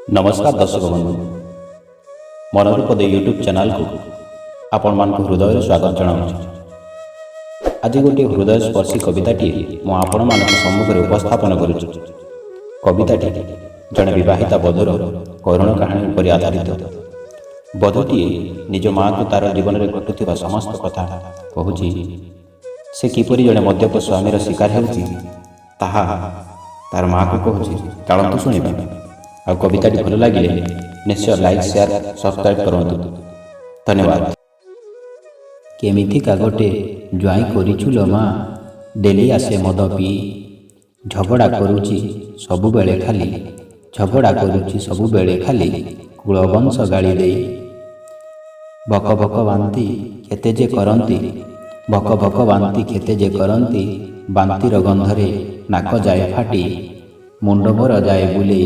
नमस्कार दर्शक बंधु मनोरूपद यूट्यूब चैनल को आपण मान हृदय स्वागत जनाऊँ। आज गोटे हृदय स्पर्शी कविताटी मु आपण मान सम्मुखें उपस्थापन करुछु। कविताटी जड़े विवाहिता बधूर करुण कहानी पर आधारित। बधूटी निज माँ को तार जीवन में घटुवा समस्त कथा कहूँ। से किपरि जड़े मद्यप स्वामीर शिकार होउछि ताहा तार माँ को कहूँ। चलतु शुणा। आ कविताटी भल लगे निश्चय लाइक शेयर सब्सक्राइब करूँ। धन्यवाद। केमिति कागटे ज्वाई करिछु माँ डेली आसे मद पी झगड़ा करुची सबु बेले खाली झगड़ा करुची सबु बेले खाली कुलवंश गाड़ी दे भक भक बांती केते जे करंती भक भक बांती केते जे करंती बांतीर गंधरे नाक जाए फाटी मुंड मोर जाए बुले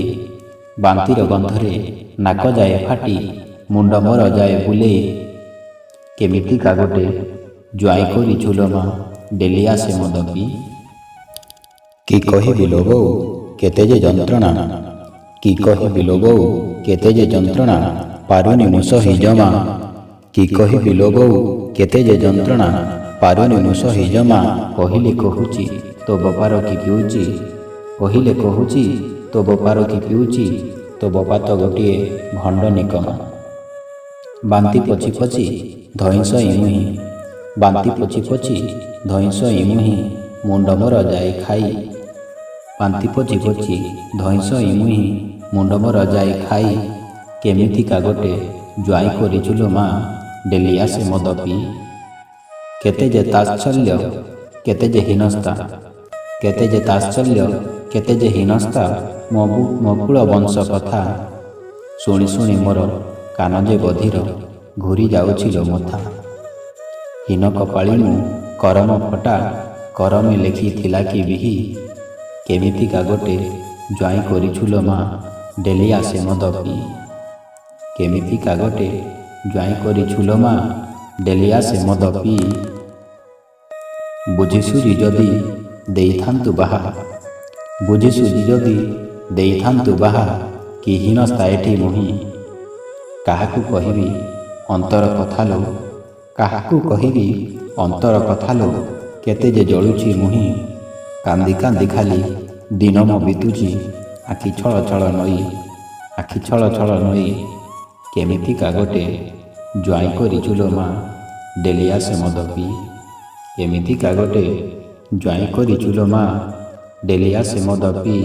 बांतीर गंधरे नाक जाए फाटी मुंड मोर जाए बुले केमिति कागटे ज्वाई करिछु माँ डेली आसे मद पी कि कहिबि लो बो केते जे जंत्रणा कि कहिबि लो बो केते जे जंत्रणा पारुनी मुस हि जमा कि कहिबि लो बो केते जे जंत्रणा पारुनी मुस हि जमा कहिले कहूची तो बपार कि पिउची कहिले कहूची तो बपार कि पिउची तो बपा तो गोटे भंड निकमा बांती पची पची धईंस इमुही बांती पची पची धईंस इमुही मुंड मोर जाए खाई बांती पची पची धईंस इमुही मुंड मोर जाए खाई केमिति कागटे ज्वाई करिछु माँ डेली आसे मद पी केते जे ताच्छल्य केते जे हीनस्ता केते जे ताच्छल्य केते जे हीनस्ता मकुल वंश कथा शुणी शुणी मोर कान जे बधिर घूरी जाउछि मथा हीन कपाळी मु करम फटा करमे लेखि थिला कि बिही केमिति कागटे ज्वाई करिछु माँ डेली आसे मद पी केमिति कागटे ज्वाई करिछु माँ डेली आसे मद पी बुझिसुरी जदि देइथान्तु बाहा बुझिसुरी जदि देइथान्तु बाहा कि हीनस्ता एठी मुही काहाकु कहिबि अंतर कथा लो काहाकु कहिबि अंतर कथा लो केते जे जळुछि मुही कांदी कांदी खाली दिन मो बितुछि आखि छळ छळ नई आखि छळ छळ नई केमिति कागटे ज्वाई करिछु माँ डेली आसे मद पी केमिति कागटे ज्वाई करिछु माँ डेली आसे मद पी।